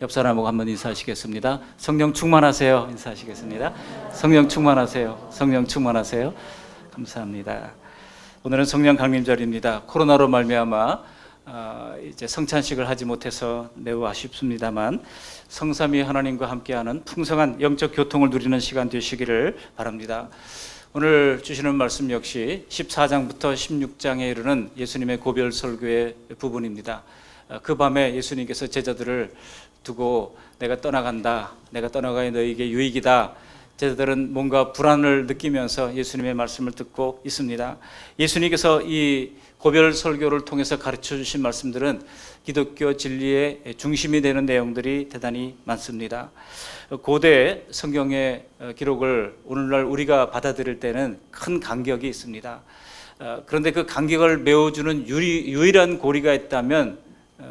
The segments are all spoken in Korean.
옆 사람하고 한번 인사하시겠습니다. 성령 충만하세요. 인사하시겠습니다. 성령 충만하세요. 성령 충만하세요. 감사합니다. 오늘은 성령 강림절입니다. 코로나로 말미암아 이제 성찬식을 하지 못해서 매우 아쉽습니다만 성삼위 하나님과 함께하는 풍성한 영적 교통을 누리는 시간 되시기를 바랍니다. 오늘 주시는 말씀 역시 14장부터 16장에 이르는 예수님의 고별 설교의 부분입니다. 그 밤에 예수님께서 제자들을 두고 내가 떠나간다, 내가 떠나가야 너희에게 유익이다. 제자들은 뭔가 불안을 느끼면서 예수님의 말씀을 듣고 있습니다. 예수님께서 이 고별 설교를 통해서 가르쳐 주신 말씀들은 기독교 진리의 중심이 되는 내용들이 대단히 많습니다. 고대 성경의 기록을 오늘날 우리가 받아들일 때는 큰 간격이 있습니다. 그런데 그 간격을 메워주는 유일한 고리가 있다면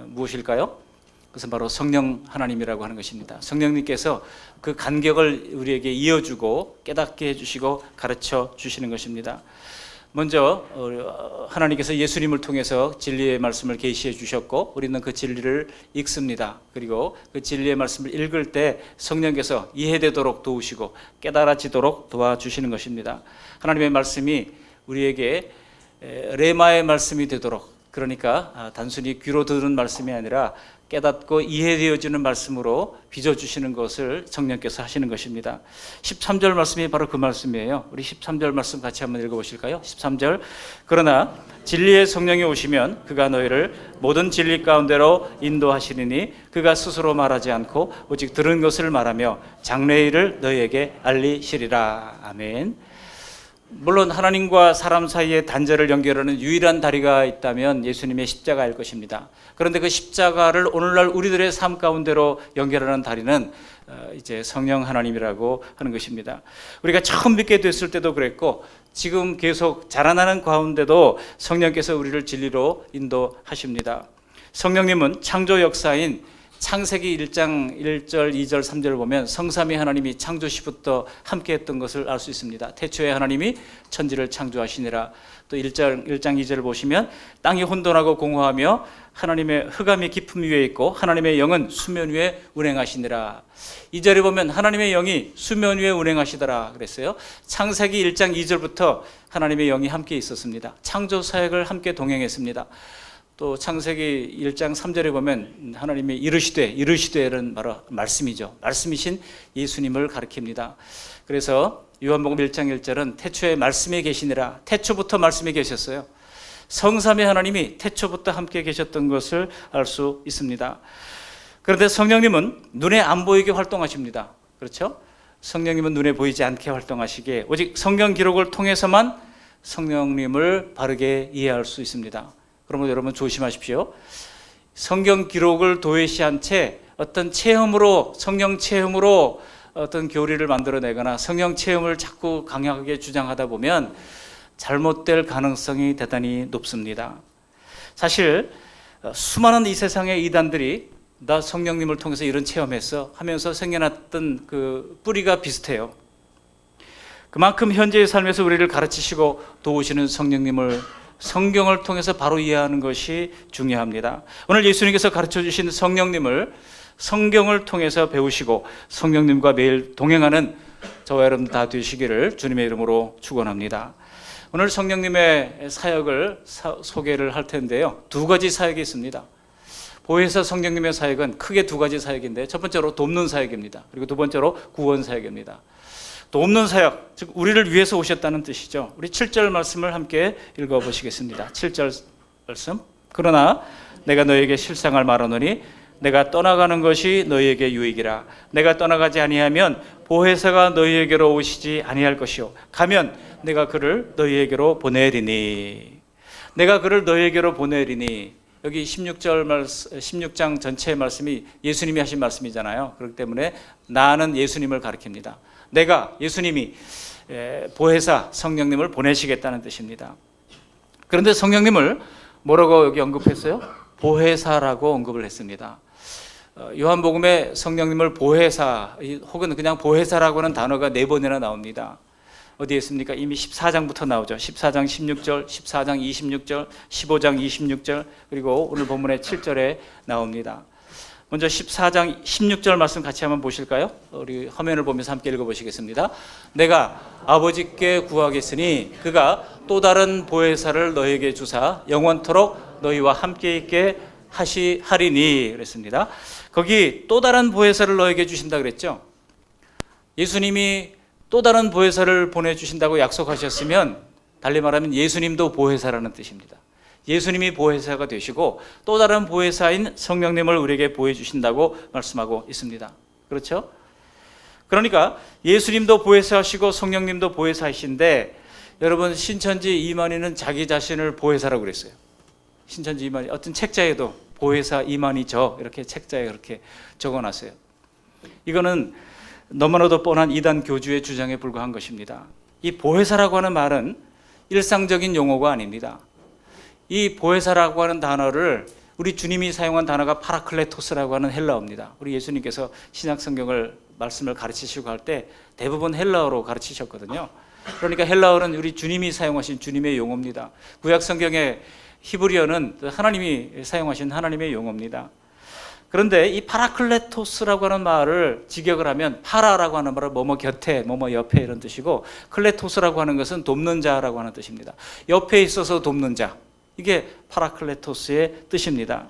무엇일까요? 그것은 바로 성령 하나님이라고 하는 것입니다. 성령님께서 그 간격을 우리에게 이어주고 깨닫게 해주시고 가르쳐 주시는 것입니다. 먼저 하나님께서 예수님을 통해서 진리의 말씀을 계시해 주셨고 우리는 그 진리를 읽습니다. 그리고 그 진리의 말씀을 읽을 때 성령께서 이해되도록 도우시고 깨달아지도록 도와주시는 것입니다. 하나님의 말씀이 우리에게 레마의 말씀이 되도록, 그러니까 단순히 귀로 듣는 말씀이 아니라 깨닫고 이해되어지는 말씀으로 빚어주시는 것을 성령께서 하시는 것입니다. 13절 말씀이 바로 그 말씀이에요. 우리 13절 말씀 같이 한번 읽어보실까요? 13절. 그러나 진리의 성령이 오시면 그가 너희를 모든 진리 가운데로 인도하시리니 그가 스스로 말하지 않고 오직 들은 것을 말하며 장래의 일을 너희에게 알리시리라. 아멘. 물론 하나님과 사람 사이의 단절을 연결하는 유일한 다리가 있다면 예수님의 십자가일 것입니다. 그런데 그 십자가를 오늘날 우리들의 삶 가운데로 연결하는 다리는 이제 성령 하나님이라고 하는 것입니다. 우리가 처음 믿게 됐을 때도 그랬고 지금 계속 자라나는 가운데도 성령께서 우리를 진리로 인도하십니다. 성령님은 창조 역사인 창세기 1장 1절, 2절, 3절을 보면 성삼위 하나님이 창조 시부터 함께 했던 것을 알 수 있습니다. 태초에 하나님이 천지를 창조하시니라. 또 1장 2절을 보시면 땅이 혼돈하고 공허하며 하나님의 흑암이 깊음 위에 있고 하나님의 영은 수면 위에 운행하시니라. 2절에 보면 하나님의 영이 수면 위에 운행하시더라 그랬어요. 창세기 1장 2절부터 하나님의 영이 함께 있었습니다. 창조 사역을 함께 동행했습니다. 또 창세기 1장 3절에 보면 하나님이 이르시되는 바로 말씀이죠. 말씀이신 예수님을 가리킵니다. 그래서 요한복음 1장 1절은 태초에 말씀이 계시니라. 태초부터 말씀이 계셨어요. 성삼위 하나님이 태초부터 함께 계셨던 것을 알 수 있습니다. 그런데 성령님은 눈에 안 보이게 활동하십니다. 그렇죠? 성령님은 눈에 보이지 않게 활동하시기에 오직 성경 기록을 통해서만 성령님을 바르게 이해할 수 있습니다. 그러면 여러분 조심하십시오. 성경 기록을 도외시한 채 어떤 체험으로, 성령 체험으로 어떤 교리를 만들어내거나 성령 체험을 자꾸 강하게 주장하다 보면 잘못될 가능성이 대단히 높습니다. 사실 수많은 이 세상의 이단들이 나 성령님을 통해서 이런 체험했어 하면서 생겨났던 그 뿌리가 비슷해요. 그만큼 현재의 삶에서 우리를 가르치시고 도우시는 성령님을 성경을 통해서 바로 이해하는 것이 중요합니다. 오늘 예수님께서 가르쳐 주신 성령님을 성경을 통해서 배우시고 성령님과 매일 동행하는 저와 여러분 다 되시기를 주님의 이름으로 축원합니다. 오늘 성령님의 사역을 소개를 할 텐데요. 두 가지 사역이 있습니다. 보혜사 성령님의 사역은 크게 두 가지 사역인데 첫 번째로 돕는 사역입니다. 그리고 두 번째로 구원 사역입니다. 돕는 사역, 즉 우리를 위해서 오셨다는 뜻이죠. 우리 7절 말씀을 함께 읽어보시겠습니다. 7절 말씀. 그러나 내가 너에게 실상을 말하노니 내가 떠나가는 것이 너희에게 유익이라. 내가 떠나가지 아니하면 보혜사가 너희에게로 오시지 아니할 것이요 가면 내가 그를 너희에게로 보내리니. 내가 그를 너희에게로 보내리니. 여기 16장 전체의 말씀이 예수님이 하신 말씀이잖아요. 그렇기 때문에 나는 예수님을 가리킵니다. 내가, 예수님이 보혜사 성령님을 보내시겠다는 뜻입니다. 그런데 성령님을 뭐라고 여기 언급했어요? 보혜사라고 언급을 했습니다. 요한복음에 성령님을 보혜사 혹은 그냥 보혜사라고 하는 단어가 4번이나 나옵니다. 어디에 있습니까? 이미 14장부터 나오죠. 14장 16절, 14장 26절, 15장 26절, 그리고 오늘 본문의 7절에 나옵니다. 먼저 14장 16절 말씀 같이 한번 보실까요? 우리 화면을 보면서 함께 읽어보시겠습니다. 내가 아버지께 구하겠으니 그가 또 다른 보혜사를 너에게 주사 영원토록 너희와 함께 있게 하리니 그랬습니다. 거기 또 다른 보혜사를 너에게 주신다 그랬죠. 예수님이 또 다른 보혜사를 보내주신다고 약속하셨으면 달리 말하면 예수님도 보혜사라는 뜻입니다. 예수님이 보혜사가 되시고 또 다른 보혜사인 성령님을 우리에게 보여주신다고 말씀하고 있습니다. 그렇죠? 그러니까 예수님도 보혜사시고 성령님도 보혜사이신데 여러분 신천지 이만희는 자기 자신을 보혜사라고 그랬어요. 신천지 이만희 어떤 책자에도 보혜사 이만희 저 이렇게 책자에 그렇게 적어놨어요. 이거는 너무나도 뻔한 이단 교주의 주장에 불과한 것입니다. 이 보혜사라고 하는 말은 일상적인 용어가 아닙니다. 이 보혜사라고 하는 단어를 우리 주님이 사용한 단어가 파라클레토스라고 하는 헬라어입니다. 우리 예수님께서 신약 성경을 말씀을 가르치시고 할 때 대부분 헬라어로 가르치셨거든요. 그러니까 헬라어는 우리 주님이 사용하신 주님의 용어입니다. 구약 성경의 히브리어는 하나님이 사용하신 하나님의 용어입니다. 그런데 이 파라클레토스라고 하는 말을 직역을 하면 파라라고 하는 말은 뭐뭐 곁에, 뭐뭐 옆에 이런 뜻이고 클레토스라고 하는 것은 돕는 자라고 하는 뜻입니다. 옆에 있어서 돕는 자. 이게 파라클레토스의 뜻입니다.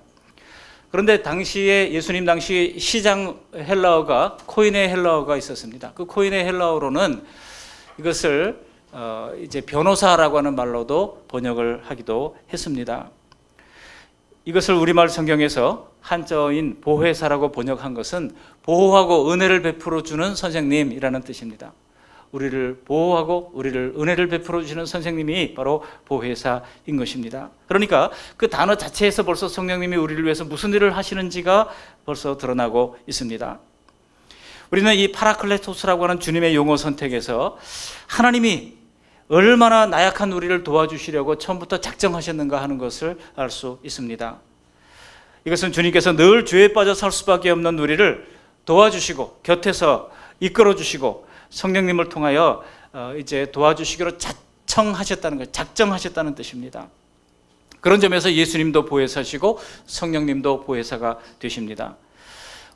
그런데 당시에 예수님 당시 시장 헬라어가 코인의 헬라어가 있었습니다. 그 코인의 헬라어로는 이것을 이제 변호사라고 하는 말로도 번역을 하기도 했습니다. 이것을 우리말 성경에서 한자어인 보혜사라고 번역한 것은 보호하고 은혜를 베풀어 주는 선생님이라는 뜻입니다. 우리를 보호하고 우리를 은혜를 베풀어 주시는 선생님이 바로 보혜사인 것입니다. 그러니까 그 단어 자체에서 벌써 성령님이 우리를 위해서 무슨 일을 하시는지가 벌써 드러나고 있습니다. 우리는 이 파라클레토스라고 하는 주님의 용어 선택에서 하나님이 얼마나 나약한 우리를 도와주시려고 처음부터 작정하셨는가 하는 것을 알 수 있습니다. 이것은 주님께서 늘 죄에 빠져 살 수밖에 없는 우리를 도와주시고 곁에서 이끌어 주시고 성령님을 통하여 이제 도와주시기로 자청하셨다는 것, 작정하셨다는 뜻입니다. 그런 점에서 예수님도 보혜사시고 성령님도 보혜사가 되십니다.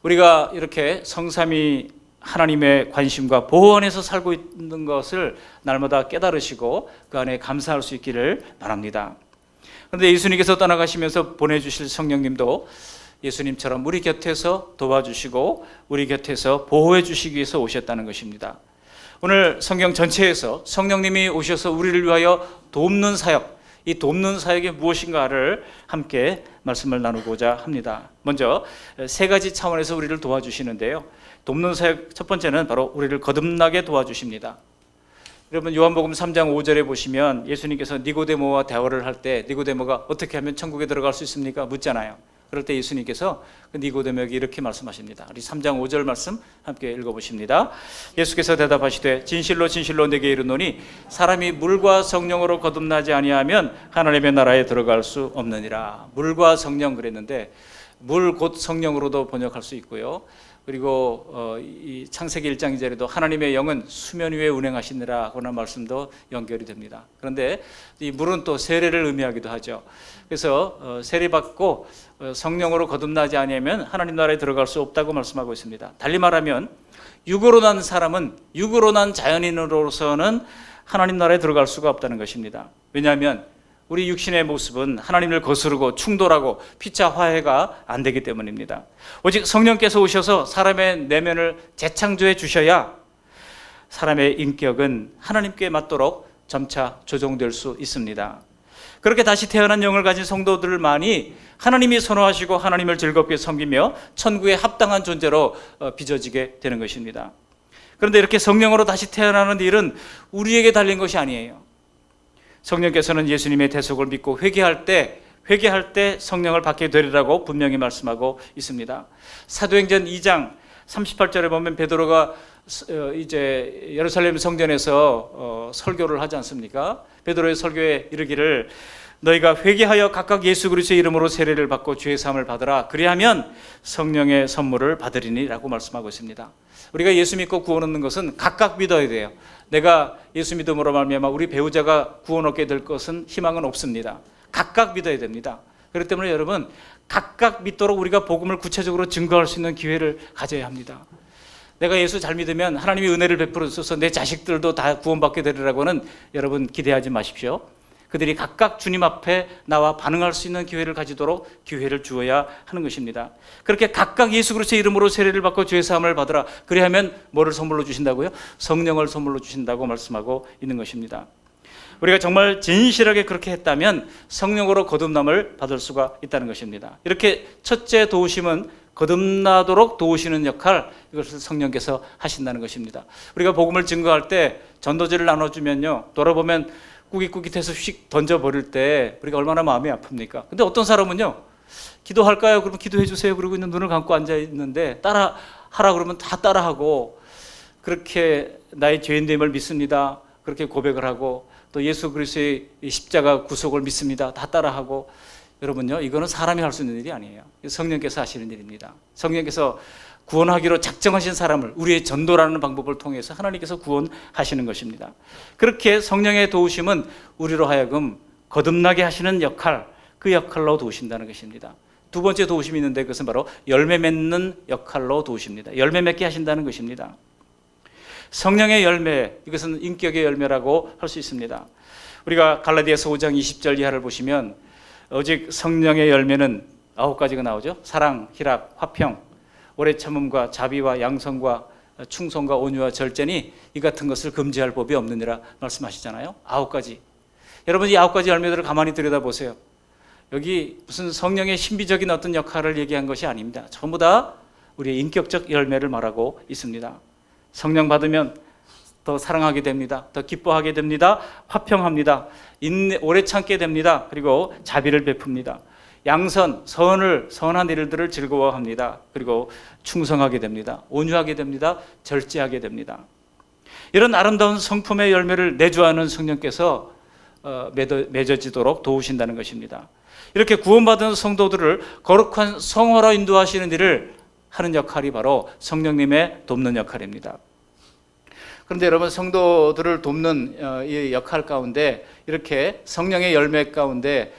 우리가 이렇게 성삼위 하나님의 관심과 보호 안에서 살고 있는 것을 날마다 깨달으시고 그 안에 감사할 수 있기를 바랍니다. 그런데 예수님께서 떠나가시면서 보내주실 성령님도 예수님처럼 우리 곁에서 도와주시고 우리 곁에서 보호해 주시기 위해서 오셨다는 것입니다. 오늘 성경 전체에서 성령님이 오셔서 우리를 위하여 돕는 사역, 이 돕는 사역이 무엇인가를 함께 말씀을 나누고자 합니다. 먼저 세 가지 차원에서 우리를 도와주시는데요. 돕는 사역 첫 번째는 바로 우리를 거듭나게 도와주십니다. 여러분 요한복음 3장 5절에 보시면 예수님께서 니고데모와 대화를 할 때 니고데모가 어떻게 하면 천국에 들어갈 수 있습니까? 묻잖아요. 그럴 때 예수님께서 그 니고데모에게 이렇게 말씀하십니다. 우리 3장 5절 말씀 함께 읽어보십니다. 예수께서 대답하시되 진실로 진실로 내게 이르노니 사람이 물과 성령으로 거듭나지 아니하면 하나님의 나라에 들어갈 수 없느니라. 물과 성령 그랬는데 물 곧 성령으로도 번역할 수 있고요. 그리고 이 창세기 1장 2절에도 하나님의 영은 수면 위에 운행하시느라 하는 말씀도 연결이 됩니다. 그런데 이 물은 또 세례를 의미하기도 하죠. 그래서 세례받고 성령으로 거듭나지 아니하면 하나님 나라에 들어갈 수 없다고 말씀하고 있습니다. 달리 말하면 육으로 난 사람은 육으로 난 자연인으로서는 하나님 나라에 들어갈 수가 없다는 것입니다. 왜냐하면 우리 육신의 모습은 하나님을 거스르고 충돌하고 피차 화해가 안 되기 때문입니다. 오직 성령께서 오셔서 사람의 내면을 재창조해 주셔야 사람의 인격은 하나님께 맞도록 점차 조정될 수 있습니다. 그렇게 다시 태어난 영을 가진 성도들만이 하나님이 선호하시고 하나님을 즐겁게 섬기며 천국에 합당한 존재로 빚어지게 되는 것입니다. 그런데 이렇게 성령으로 다시 태어나는 일은 우리에게 달린 것이 아니에요. 성령께서는 예수님의 대속을 믿고 회개할 때 성령을 받게 되리라고 분명히 말씀하고 있습니다. 사도행전 2장 38절에 보면 베드로가 이제 예루살렘 성전에서 설교를 하지 않습니까? 베드로의 설교에 이르기를 너희가 회개하여 각각 예수 그리스도의 이름으로 세례를 받고 죄 사함을 받으라. 그리하면 성령의 선물을 받으리니라고 말씀하고 있습니다. 우리가 예수 믿고 구원 얻는 것은 각각 믿어야 돼요. 내가 예수 믿음으로 말미암아 우리 배우자가 구원 얻게 될 것은 희망은 없습니다. 각각 믿어야 됩니다. 그렇기 때문에 여러분 각각 믿도록 우리가 복음을 구체적으로 증거할 수 있는 기회를 가져야 합니다. 내가 예수 잘 믿으면 하나님이 은혜를 베풀어 주셔서 내 자식들도 다 구원받게 되리라고는 여러분 기대하지 마십시오. 그들이 각각 주님 앞에 나와 반응할 수 있는 기회를 가지도록 기회를 주어야 하는 것입니다. 그렇게 각각 예수 그리스도의 이름으로 세례를 받고 죄 사함을 받으라. 그리하면 뭐를 선물로 주신다고요? 성령을 선물로 주신다고 말씀하고 있는 것입니다. 우리가 정말 진실하게 그렇게 했다면 성령으로 거듭남을 받을 수가 있다는 것입니다. 이렇게 첫째 도우심은 거듭나도록 도우시는 역할, 이것을 성령께서 하신다는 것입니다. 우리가 복음을 증거할 때 전도지를 나눠주면요, 돌아보면 꾸깃꾸깃해서 휙 던져버릴 때 우리가 얼마나 마음이 아픕니까? 근데 어떤 사람은요, 기도할까요? 그러면 기도해 주세요. 그러고 있는 눈을 감고 앉아 있는데 따라하라 그러면 다 따라하고, 그렇게 나의 죄인됨을 믿습니다. 그렇게 고백을 하고, 또 예수 그리스도의 십자가 구속을 믿습니다. 다 따라하고. 여러분요, 이거는 사람이 할 수 있는 일이 아니에요. 성령께서 하시는 일입니다. 성령께서 구원하기로 작정하신 사람을 우리의 전도라는 방법을 통해서 하나님께서 구원하시는 것입니다. 그렇게 성령의 도우심은 우리로 하여금 거듭나게 하시는 역할, 그 역할로 도우신다는 것입니다. 두 번째 도우심이 있는데 그것은 바로 열매 맺는 역할로 도우십니다. 열매 맺게 하신다는 것입니다. 성령의 열매, 이것은 인격의 열매라고 할 수 있습니다. 우리가 갈라디아서 5장 20절 이하를 보시면 오직 성령의 열매는 9가지가 나오죠. 사랑, 희락, 화평, 오래 참음과 자비와 양성과 충성과 온유와 절제니 이 같은 것을 금지할 법이 없느니라 말씀하시잖아요. 9가지. 여러분, 이 9가지 열매들을 가만히 들여다보세요. 여기 무슨 성령의 신비적인 어떤 역할을 얘기한 것이 아닙니다. 전부 다 우리의 인격적 열매를 말하고 있습니다. 성령 받으면 더 사랑하게 됩니다. 더 기뻐하게 됩니다. 화평합니다. 오래 참게 됩니다. 그리고 자비를 베풉니다. 양선, 선한 일들을 즐거워합니다. 그리고 충성하게 됩니다. 온유하게 됩니다. 절제하게 됩니다. 이런 아름다운 성품의 열매를 내주하는 성령께서 맺어지도록 도우신다는 것입니다. 이렇게 구원받은 성도들을 거룩한 성화로 인도하시는 일을 하는 역할이 바로 성령님의 돕는 역할입니다. 그런데 여러분, 성도들을 돕는 이 역할 가운데 이렇게 성령의 열매 가운데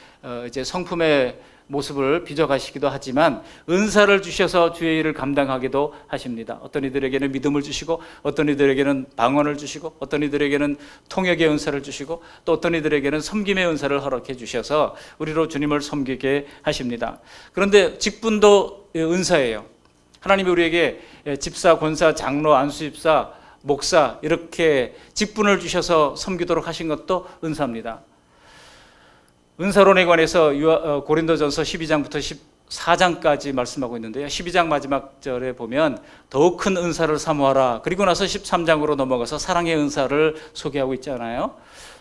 이제 성품의 모습을 빚어가시기도 하지만 은사를 주셔서 주의 일을 감당하기도 하십니다. 어떤 이들에게는 믿음을 주시고, 어떤 이들에게는 방언을 주시고, 어떤 이들에게는 통역의 은사를 주시고, 또 어떤 이들에게는 섬김의 은사를 허락해 주셔서 우리로 주님을 섬기게 하십니다. 그런데 직분도 은사예요. 하나님이 우리에게 집사, 권사, 장로, 안수집사, 목사 이렇게 직분을 주셔서 섬기도록 하신 것도 은사입니다. 은사론에 관해서 고린도전서 12장부터 14장까지 말씀하고 있는데요, 12장 마지막 절에 보면 더욱 큰 은사를 사모하라, 그리고 나서 13장으로 넘어가서 사랑의 은사를 소개하고 있잖아요.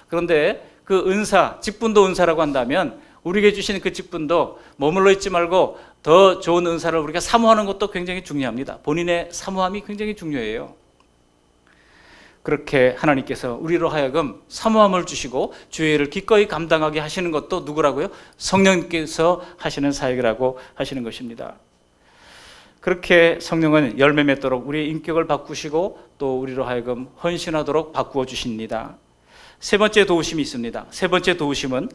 그런데 그 은사, 직분도 은사라고 한다면 우리에게 주신 그 직분도 머물러 있지 말고 더 좋은 은사를 우리가 사모하는 것도 굉장히 중요합니다. 본인의 사모함이 굉장히 중요해요. 그렇게 하나님께서 우리로 하여금 사모함을 주시고 주의 일을 기꺼이 감당하게 하시는 것도 누구라고요? 성령님께서 하시는 사역이라고 하시는 것입니다. 그렇게 성령은 열매 맺도록 우리의 인격을 바꾸시고 또 우리로 하여금 헌신하도록 바꾸어 주십니다. 세 번째 도우심이 있습니다. 세 번째 도우심은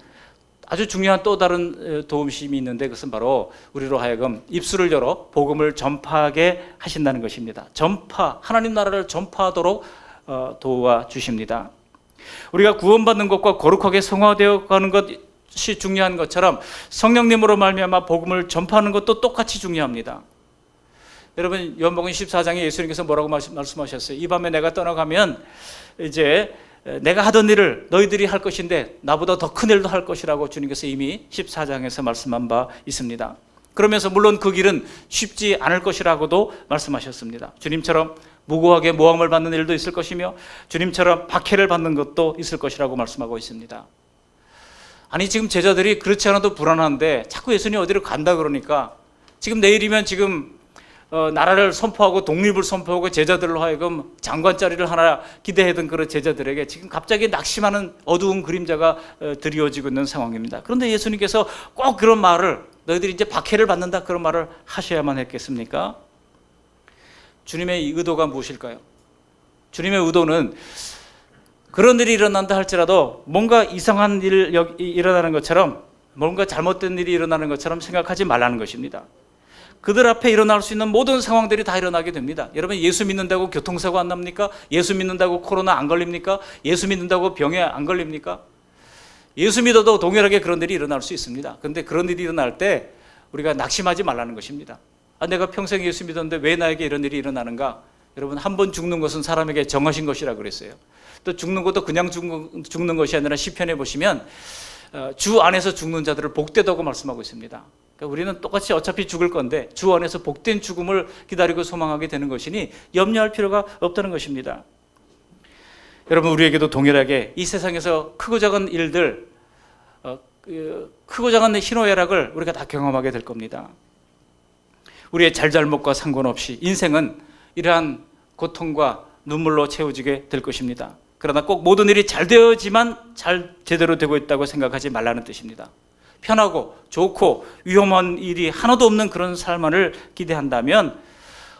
아주 중요한 또 다른 도우심이 있는데 그것은 바로 우리로 하여금 입술을 열어 복음을 전파하게 하신다는 것입니다. 하나님 나라를 전파하도록 도와주십니다. 우리가 구원받는 것과 거룩하게 성화되어 가는 것이 중요한 것처럼 성령님으로 말미암아 복음을 전파하는 것도 똑같이 중요합니다. 여러분, 요한복음 14장에 예수님께서 뭐라고 말씀하셨어요? 이 밤에 내가 떠나가면 이제 내가 하던 일을 너희들이 할 것인데 나보다 더 큰 일도 할 것이라고 주님께서 이미 14장에서 말씀한 바 있습니다. 그러면서 물론 그 길은 쉽지 않을 것이라고도 말씀하셨습니다. 주님처럼 무고하게 모함을 받는 일도 있을 것이며 주님처럼 박해를 받는 것도 있을 것이라고 말씀하고 있습니다. 아니, 지금 제자들이 그렇지 않아도 불안한데 자꾸 예수님이 어디로 간다 그러니까 지금 내일이면 지금 나라를 선포하고 독립을 선포하고 제자들로 하여금 장관 자리를 하나 기대하던 그런 제자들에게 지금 갑자기 낙심하는 어두운 그림자가 드리워지고 있는 상황입니다. 그런데 예수님께서 꼭 그런 말을, 너희들이 이제 박해를 받는다, 그런 말을 하셔야만 했겠습니까? 주님의 의도가 무엇일까요? 주님의 의도는 그런 일이 일어난다 할지라도 뭔가 이상한 일이 일어나는 것처럼 뭔가 잘못된 일이 일어나는 것처럼 생각하지 말라는 것입니다. 그들 앞에 일어날 수 있는 모든 상황들이 다 일어나게 됩니다. 여러분, 예수 믿는다고 교통사고 안 납니까? 예수 믿는다고 코로나 안 걸립니까? 예수 믿는다고 병에 안 걸립니까? 예수 믿어도 동일하게 그런 일이 일어날 수 있습니다. 그런데 그런 일이 일어날 때 우리가 낙심하지 말라는 것입니다. 내가 평생 예수 믿었는데 왜 나에게 이런 일이 일어나는가? 여러분, 한 번 죽는 것은 사람에게 정하신 것이라 그랬어요. 또 죽는 것도 그냥 죽는 것이 아니라 시편에 보시면 주 안에서 죽는 자들을 복되다고 말씀하고 있습니다. 그러니까 우리는 똑같이 어차피 죽을 건데 주 안에서 복된 죽음을 기다리고 소망하게 되는 것이니 염려할 필요가 없다는 것입니다. 여러분, 우리에게도 동일하게 이 세상에서 크고 작은 일들, 크고 작은 희노애락을 우리가 다 경험하게 될 겁니다. 우리의 잘잘못과 상관없이 인생은 이러한 고통과 눈물로 채워지게 될 것입니다. 그러나 꼭 모든 일이 잘 되어지만 잘 제대로 되고 있다고 생각하지 말라는 뜻입니다. 편하고 좋고 위험한 일이 하나도 없는 그런 삶만을 기대한다면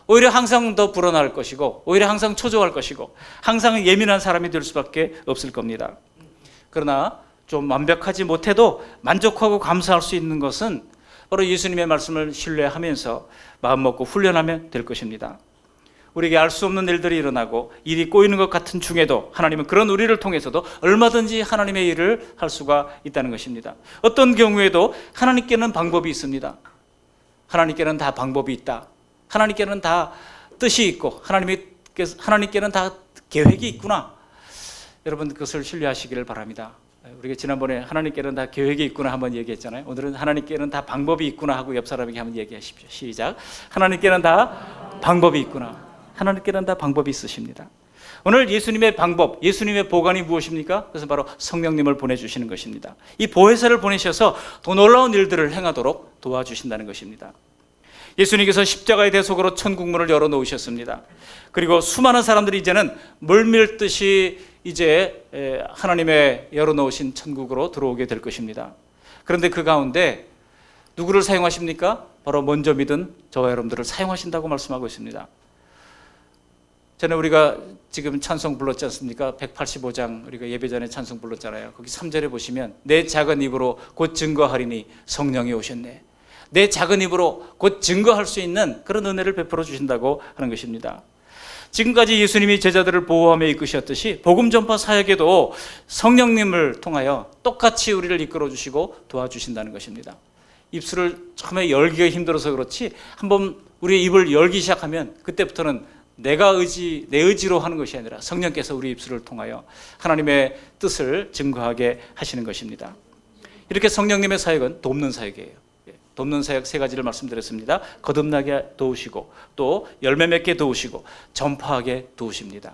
오히려 항상 더 불안할 것이고 오히려 항상 초조할 것이고 항상 예민한 사람이 될 수밖에 없을 겁니다. 그러나 좀 완벽하지 못해도 만족하고 감사할 수 있는 것은 바로 예수님의 말씀을 신뢰하면서 마음 먹고 훈련하면 될 것입니다. 우리에게 알 수 없는 일들이 일어나고 일이 꼬이는 것 같은 중에도 하나님은 그런 우리를 통해서도 얼마든지 하나님의 일을 할 수가 있다는 것입니다. 어떤 경우에도 하나님께는 방법이 있습니다. 하나님께는 다 방법이 있다. 하나님께는 다 뜻이 있고 하나님께는 다 계획이 있구나. 여러분, 그것을 신뢰하시기를 바랍니다. 우리가 지난번에 하나님께는 다 계획이 있구나 한번 얘기했잖아요. 오늘은 하나님께는 다 방법이 있구나 하고 옆 사람에게 한번 얘기하십시오. 시작. 하나님께는 다 방법이 있구나. 하나님께는 다 방법이 있으십니다. 오늘 예수님의 방법, 예수님의 보관이 무엇입니까? 그것은 바로 성령님을 보내주시는 것입니다. 이 보혜사를 보내셔서 더 놀라운 일들을 행하도록 도와주신다는 것입니다. 예수님께서 십자가의 대속으로 천국문을 열어놓으셨습니다. 그리고 수많은 사람들이 이제는 물밀듯이 이제 하나님의 열어놓으신 천국으로 들어오게 될 것입니다. 그런데 그 가운데 누구를 사용하십니까? 바로 먼저 믿은 저와 여러분들을 사용하신다고 말씀하고 있습니다. 전에 우리가 지금 찬송 불렀지 않습니까? 185장 우리가 예배 전에 찬송 불렀잖아요. 거기 3절에 보시면 내 작은 입으로 곧 증거하리니 성령이 오셨네. 내 작은 입으로 곧 증거할 수 있는 그런 은혜를 베풀어 주신다고 하는 것입니다. 지금까지 예수님이 제자들을 보호하며 이끄셨듯이 복음 전파 사역에도 성령님을 통하여 똑같이 우리를 이끌어 주시고 도와주신다는 것입니다. 입술을 처음에 열기가 힘들어서 그렇지 한번 우리의 입을 열기 시작하면 그때부터는 내 의지로 하는 것이 아니라 성령께서 우리 입술을 통하여 하나님의 뜻을 증거하게 하시는 것입니다. 이렇게 성령님의 사역은 돕는 사역이에요. 돕는 사역 세 가지를 말씀드렸습니다. 거듭나게 도우시고 또 열매 맺게 도우시고 전파하게 도우십니다.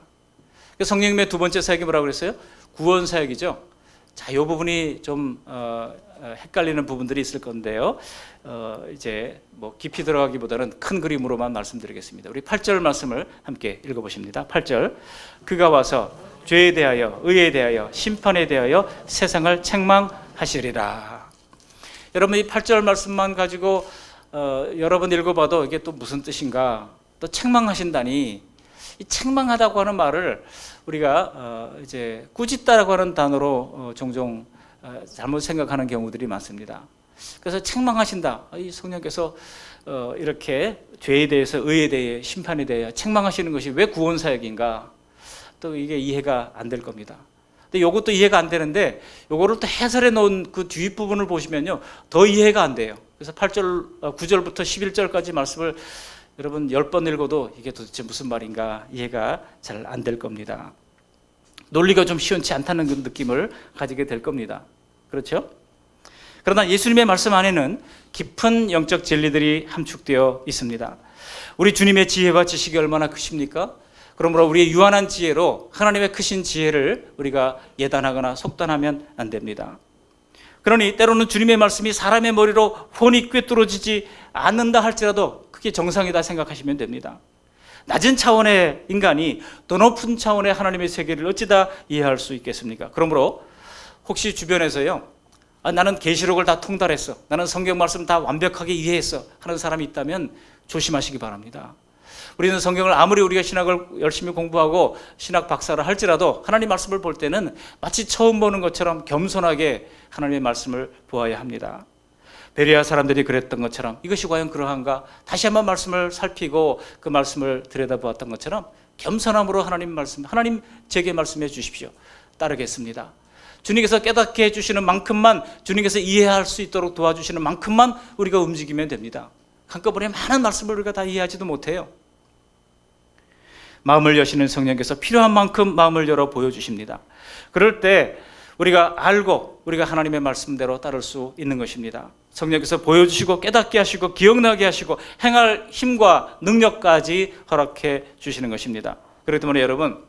성령님의 두 번째 사역이 뭐라고 그랬어요? 구원 사역이죠. 자, 이 부분이 좀 헷갈리는 부분들이 있을 건데요. 이제 뭐 깊이 들어가기보다는 큰 그림으로만 말씀드리겠습니다. 우리 8절 말씀을 함께 읽어보십니다. 8절. 그가 와서 죄에 대하여 의에 대하여 심판에 대하여 세상을 책망하시리라. 여러분, 이 8절 말씀만 가지고 여러 번 읽어봐도 이게 또 무슨 뜻인가? 또 책망하신다니, 이 책망하다고 하는 말을 우리가 이제 꾸짖다라고 하는 단어로 종종 잘못 생각하는 경우들이 많습니다. 그래서 책망하신다. 이 성령께서 이렇게 죄에 대해서 의에 대해 심판에 대해 책망하시는 것이 왜 구원 사역인가? 또 이게 이해가 안 될 겁니다. 근데 이것도 이해가 안 되는데 이거를 또 해설해 놓은 그 뒷부분을 보시면요 더 이해가 안 돼요. 그래서 8절, 9절부터 11절까지 말씀을 여러분 10번 읽어도 이게 도대체 무슨 말인가 이해가 잘 안 될 겁니다. 논리가 좀 시원치 않다는 그 느낌을 가지게 될 겁니다. 그렇죠? 그러나 예수님의 말씀 안에는 깊은 영적 진리들이 함축되어 있습니다. 우리 주님의 지혜와 지식이 얼마나 크십니까? 그러므로 우리의 유한한 지혜로 하나님의 크신 지혜를 우리가 예단하거나 속단하면 안 됩니다. 그러니 때로는 주님의 말씀이 사람의 머리로 훤히 꿰뚫어지지 않는다 할지라도 그게 정상이다 생각하시면 됩니다. 낮은 차원의 인간이 더 높은 차원의 하나님의 세계를 어찌다 이해할 수 있겠습니까? 그러므로 혹시 주변에서요 나는 계시록을 다 통달했어, 나는 성경 말씀 다 완벽하게 이해했어 하는 사람이 있다면 조심하시기 바랍니다. 우리는 성경을 아무리 우리가 신학을 열심히 공부하고 신학 박사를 할지라도 하나님 말씀을 볼 때는 마치 처음 보는 것처럼 겸손하게 하나님의 말씀을 보아야 합니다. 베레아 사람들이 그랬던 것처럼 이것이 과연 그러한가? 다시 한번 말씀을 살피고 그 말씀을 들여다보았던 것처럼 겸손함으로 하나님 말씀, 하나님 제게 말씀해 주십시오. 따르겠습니다. 주님께서 깨닫게 해주시는 만큼만, 주님께서 이해할 수 있도록 도와주시는 만큼만 우리가 움직이면 됩니다. 한꺼번에 많은 말씀을 우리가 다 이해하지도 못해요. 마음을 여시는 성령께서 필요한 만큼 마음을 열어 보여주십니다. 그럴 때 우리가 알고 우리가 하나님의 말씀대로 따를 수 있는 것입니다. 성령께서 보여주시고 깨닫게 하시고 기억나게 하시고 행할 힘과 능력까지 허락해 주시는 것입니다. 그렇기 때문에 여러분,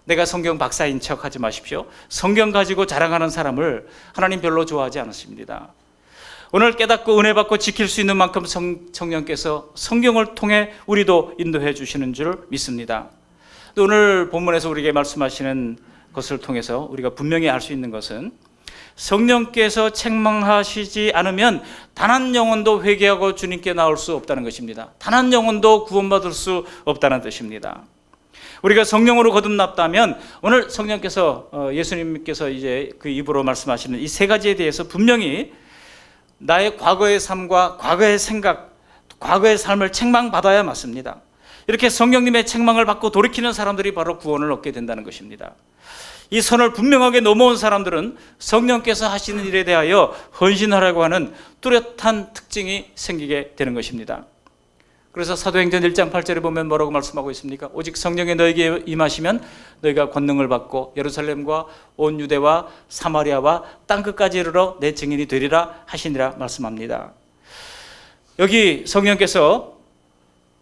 내가 성경 박사인 척 하지 마십시오. 성경 가지고 자랑하는 사람을 하나님 별로 좋아하지 않으십니다. 오늘 깨닫고 은혜 받고 지킬 수 있는 만큼 성령께서 성경을 통해 우리도 인도해 주시는 줄 믿습니다. 또 오늘 본문에서 우리에게 말씀하시는 것을 통해서 우리가 분명히 알 수 있는 것은 성령께서 책망하시지 않으면 단 한 영혼도 회개하고 주님께 나올 수 없다는 것입니다. 단 한 영혼도 구원받을 수 없다는 뜻입니다. 우리가 성령으로 거듭났다면 오늘 성령께서 예수님께서 이제 그 입으로 말씀하시는 이 세 가지에 대해서 분명히 나의 과거의 삶과 과거의 생각, 과거의 삶을 책망받아야 맞습니다. 이렇게 성령님의 책망을 받고 돌이키는 사람들이 바로 구원을 얻게 된다는 것입니다. 이 선을 분명하게 넘어온 사람들은 성령께서 하시는 일에 대하여 헌신하라고 하는 뚜렷한 특징이 생기게 되는 것입니다. 그래서 사도행전 1장 8절에 보면 뭐라고 말씀하고 있습니까? 오직 성령이 너에게 임하시면 너희가 권능을 받고 예루살렘과 온 유대와 사마리아와 땅끝까지 이르러 내 증인이 되리라 하시니라 말씀합니다. 여기 성령께서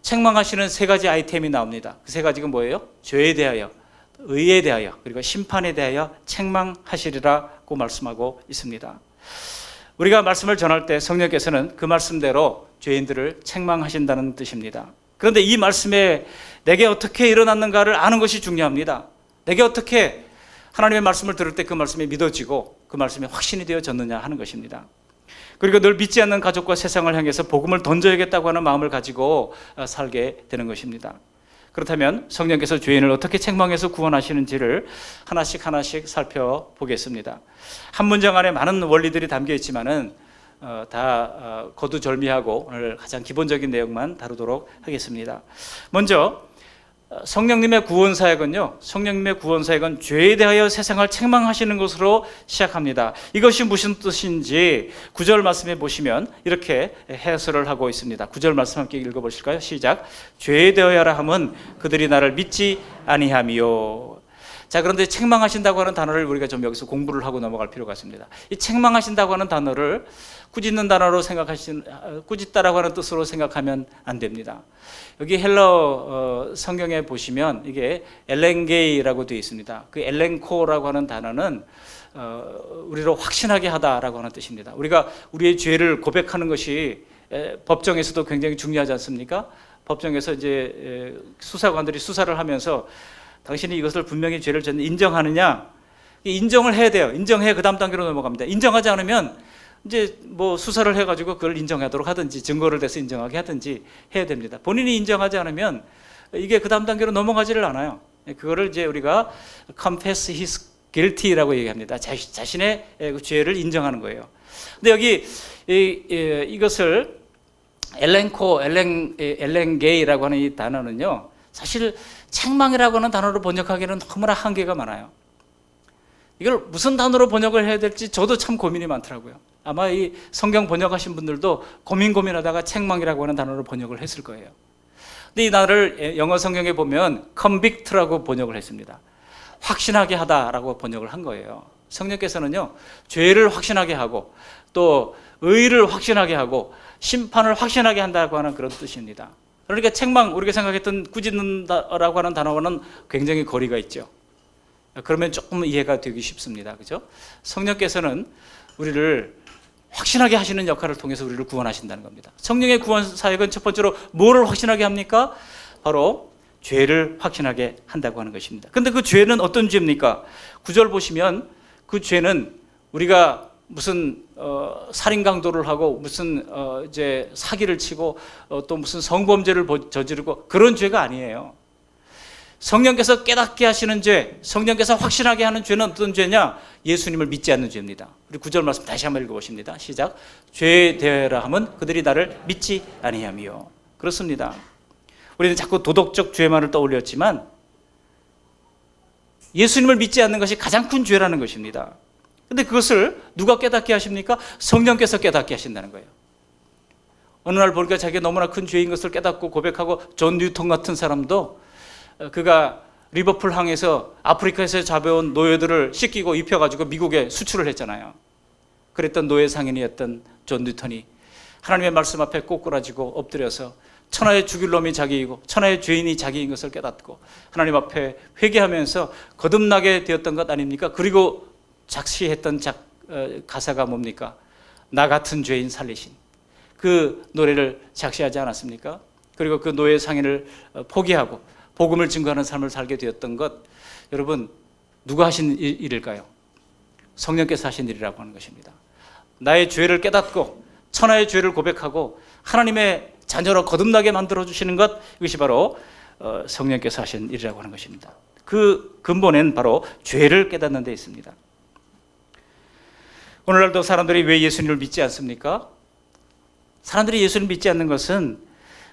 책망하시는 세 가지 아이템이 나옵니다. 그 세 가지가 뭐예요? 죄에 대하여, 의에 대하여, 그리고 심판에 대하여 책망하시리라고 말씀하고 있습니다. 우리가 말씀을 전할 때 성령께서는 그 말씀대로 죄인들을 책망하신다는 뜻입니다. 그런데 이 말씀에 내게 어떻게 일어났는가를 아는 것이 중요합니다. 내게 어떻게 하나님의 말씀을 들을 때 그 말씀이 믿어지고 그 말씀이 확신이 되어졌느냐 하는 것입니다. 그리고 늘 믿지 않는 가족과 세상을 향해서 복음을 던져야겠다고 하는 마음을 가지고 살게 되는 것입니다. 그렇다면 성령께서 죄인을 어떻게 책망해서 구원하시는지를 하나씩 살펴보겠습니다. 한 문장 안에 많은 원리들이 담겨 있지만은 다 거두절미하고 오늘 가장 기본적인 내용만 다루도록 하겠습니다. 먼저 성령님의 구원사역은요, 성령님의 구원사역은 죄에 대하여 세상을 책망하시는 것으로 시작합니다. 이것이 무슨 뜻인지 9절 말씀에 보시면 이렇게 해설을 하고 있습니다. 9절 말씀 함께 읽어보실까요? 시작. 죄에 대하여라 함은 그들이 나를 믿지 아니하미요. 자, 그런데 책망하신다고 하는 단어를 우리가 좀 여기서 공부를 하고 넘어갈 필요가 있습니다. 이 책망하신다고 하는 단어를 꾸짖는 단어로 꾸짖다라고 하는 뜻으로 생각하면 안 됩니다. 여기 헬러 성경에 보시면 이게 엘렌게이라고 되어 있습니다. 그 엘렌코라고 하는 단어는 우리로 확신하게 하다라고 하는 뜻입니다. 우리가 우리의 죄를 고백하는 것이 법정에서도 굉장히 중요하지 않습니까? 법정에서 이제 수사관들이 수사를 하면서 당신이 이것을 분명히 죄를 졌는데 인정하느냐? 인정을 해야 돼요. 인정해 그 다음 단계로 넘어갑니다. 인정하지 않으면 이제 뭐 수사를 해가지고 그걸 인정하도록 하든지 증거를 대서 인정하게 하든지 해야 됩니다. 본인이 인정하지 않으면 이게 그 다음 단계로 넘어가지를 않아요. 그거를 이제 우리가 confess his guilty라고 얘기합니다. 자신의 죄를 인정하는 거예요. 근데 여기 이것을 엘렌게이라고 하는 이 단어는요, 사실 책망이라고 하는 단어로 번역하기에는 너무나 한계가 많아요. 이걸 무슨 단어로 번역을 해야 될지 저도 참 고민이 많더라고요. 아마 이 성경 번역하신 분들도 고민하다가 책망이라고 하는 단어로 번역을 했을 거예요. 근데 이 단어를 영어 성경에 보면 convict라고 번역을 했습니다. 확신하게 하다라고 번역을 한 거예요. 성령께서는요, 죄를 확신하게 하고 또 의를 확신하게 하고 심판을 확신하게 한다고 하는 그런 뜻입니다. 그러니까 책망, 우리가 생각했던 꾸짖는다라고 하는 단어와는 굉장히 거리가 있죠. 그러면 조금 이해가 되기 쉽습니다. 그죠? 성령께서는 우리를 확신하게 하시는 역할을 통해서 우리를 구원하신다는 겁니다. 성령의 구원 사역은 첫 번째로 뭐를 확신하게 합니까? 바로 죄를 확신하게 한다고 하는 것입니다. 근데 그 죄는 어떤 죄입니까? 9절 보시면 그 죄는 우리가 무슨 살인 강도를 하고 무슨 이제 사기를 치고 또 무슨 성범죄를 저지르고 그런 죄가 아니에요. 성령께서 깨닫게 하시는 죄, 성령께서 확신하게 하는 죄는 어떤 죄냐? 예수님을 믿지 않는 죄입니다. 우리 9절 말씀 다시 한번 읽어보십니다. 시작. 죄에 대하라 하면 그들이 나를 믿지 아니하며. 그렇습니다. 우리는 자꾸 도덕적 죄만을 떠올렸지만 예수님을 믿지 않는 것이 가장 큰 죄라는 것입니다. 근데 그것을 누가 깨닫게 하십니까? 성령께서 깨닫게 하신다는 거예요. 어느 날 보니까 자기가 너무나 큰 죄인 것을 깨닫고 고백하고 존 뉴턴 같은 사람도 그가 리버풀 항에서 아프리카에서 잡아온 노예들을 씻기고 입혀가지고 미국에 수출을 했잖아요. 그랬던 노예 상인이었던 존 뉴턴이 하나님의 말씀 앞에 꼬꾸라지고 엎드려서 천하의 죽일 놈이 자기이고 천하의 죄인이 자기인 것을 깨닫고 하나님 앞에 회개하면서 거듭나게 되었던 것 아닙니까? 그리고 작시했던 가사가 뭡니까? 나 같은 죄인 살리신 그 노래를 작시하지 않았습니까? 그리고 그 노예 상인을 포기하고 복음을 증거하는 삶을 살게 되었던 것, 여러분 누가 하신 일일까요? 성령께서 하신 일이라고 하는 것입니다. 나의 죄를 깨닫고 천하의 죄를 고백하고 하나님의 자녀로 거듭나게 만들어주시는 것, 이것이 바로 성령께서 하신 일이라고 하는 것입니다. 그 근본엔 바로 죄를 깨닫는 데 있습니다. 오늘날도 사람들이 왜 예수님을 믿지 않습니까? 사람들이 예수님을 믿지 않는 것은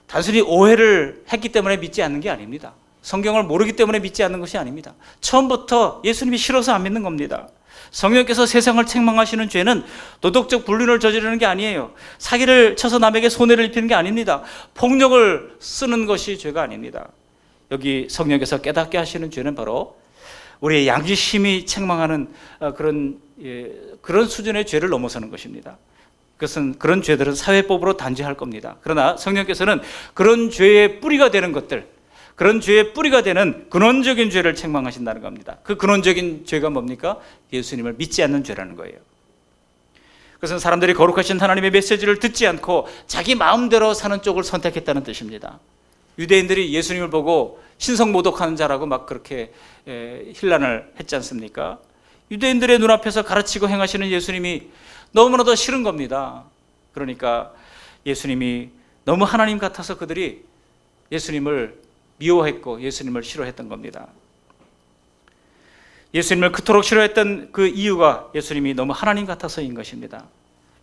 단순히 오해를 했기 때문에 믿지 않는 게 아닙니다. 성경을 모르기 때문에 믿지 않는 것이 아닙니다. 처음부터 예수님이 싫어서 안 믿는 겁니다. 성령께서 세상을 책망하시는 죄는 도덕적 불륜을 저지르는 게 아니에요. 사기를 쳐서 남에게 손해를 입히는 게 아닙니다. 폭력을 쓰는 것이 죄가 아닙니다. 여기 성령께서 깨닫게 하시는 죄는 바로 우리의 양심이 책망하는 그런 수준의 죄를 넘어서는 것입니다. 그런 죄들은 사회법으로 단죄할 겁니다. 그러나 성령께서는 그런 죄의 뿌리가 되는 것들, 그런 죄의 뿌리가 되는 근원적인 죄를 책망하신다는 겁니다. 그 근원적인 죄가 뭡니까? 예수님을 믿지 않는 죄라는 거예요. 그것은 사람들이 거룩하신 하나님의 메시지를 듣지 않고 자기 마음대로 사는 쪽을 선택했다는 뜻입니다. 유대인들이 예수님을 보고 신성모독하는 자라고 막 그렇게 힐난을 했지 않습니까? 유대인들의 눈앞에서 가르치고 행하시는 예수님이 너무나도 싫은 겁니다. 그러니까 예수님이 너무 하나님 같아서 그들이 예수님을 미워했고 예수님을 싫어했던 겁니다. 예수님을 그토록 싫어했던 그 이유가 예수님이 너무 하나님 같아서인 것입니다.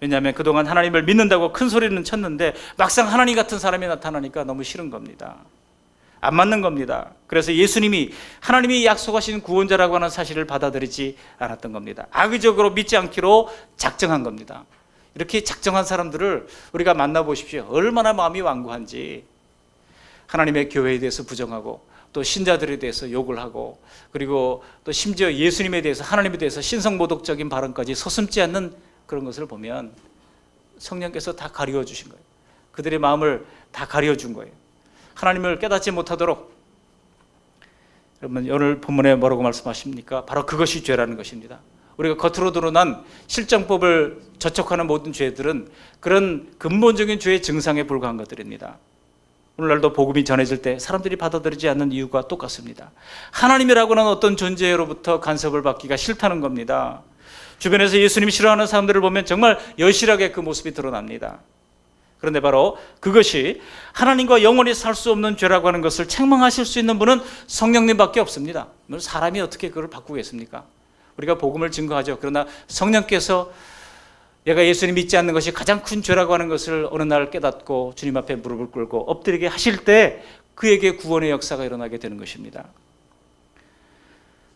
왜냐하면 그동안 하나님을 믿는다고 큰 소리는 쳤는데 막상 하나님 같은 사람이 나타나니까 너무 싫은 겁니다. 안 맞는 겁니다. 그래서 예수님이 하나님이 약속하신 구원자라고 하는 사실을 받아들이지 않았던 겁니다. 악의적으로 믿지 않기로 작정한 겁니다. 이렇게 작정한 사람들을 우리가 만나보십시오. 얼마나 마음이 완고한지. 하나님의 교회에 대해서 부정하고 또 신자들에 대해서 욕을 하고 그리고 또 심지어 예수님에 대해서 하나님에 대해서 신성모독적인 발언까지 서슴지 않는 그런 것을 보면 성령께서 다 가리워 주신 거예요. 그들의 마음을 다 가리워 준 거예요. 하나님을 깨닫지 못하도록. 여러분 오늘 본문에 뭐라고 말씀하십니까? 바로 그것이 죄라는 것입니다. 우리가 겉으로 드러난 실정법을 저촉하는 모든 죄들은 그런 근본적인 죄의 증상에 불과한 것들입니다. 오늘날도 복음이 전해질 때 사람들이 받아들이지 않는 이유가 똑같습니다. 하나님이라고는 어떤 존재로부터 간섭을 받기가 싫다는 겁니다. 주변에서 예수님 싫어하는 사람들을 보면 정말 여실하게 그 모습이 드러납니다. 그런데 바로 그것이 하나님과 영원히 살 수 없는 죄라고 하는 것을 책망하실 수 있는 분은 성령님밖에 없습니다. 사람이 어떻게 그걸 바꾸겠습니까? 우리가 복음을 증거하죠. 그러나 성령께서 내가 예수님 믿지 않는 것이 가장 큰 죄라고 하는 것을 어느 날 깨닫고 주님 앞에 무릎을 꿇고 엎드리게 하실 때 그에게 구원의 역사가 일어나게 되는 것입니다.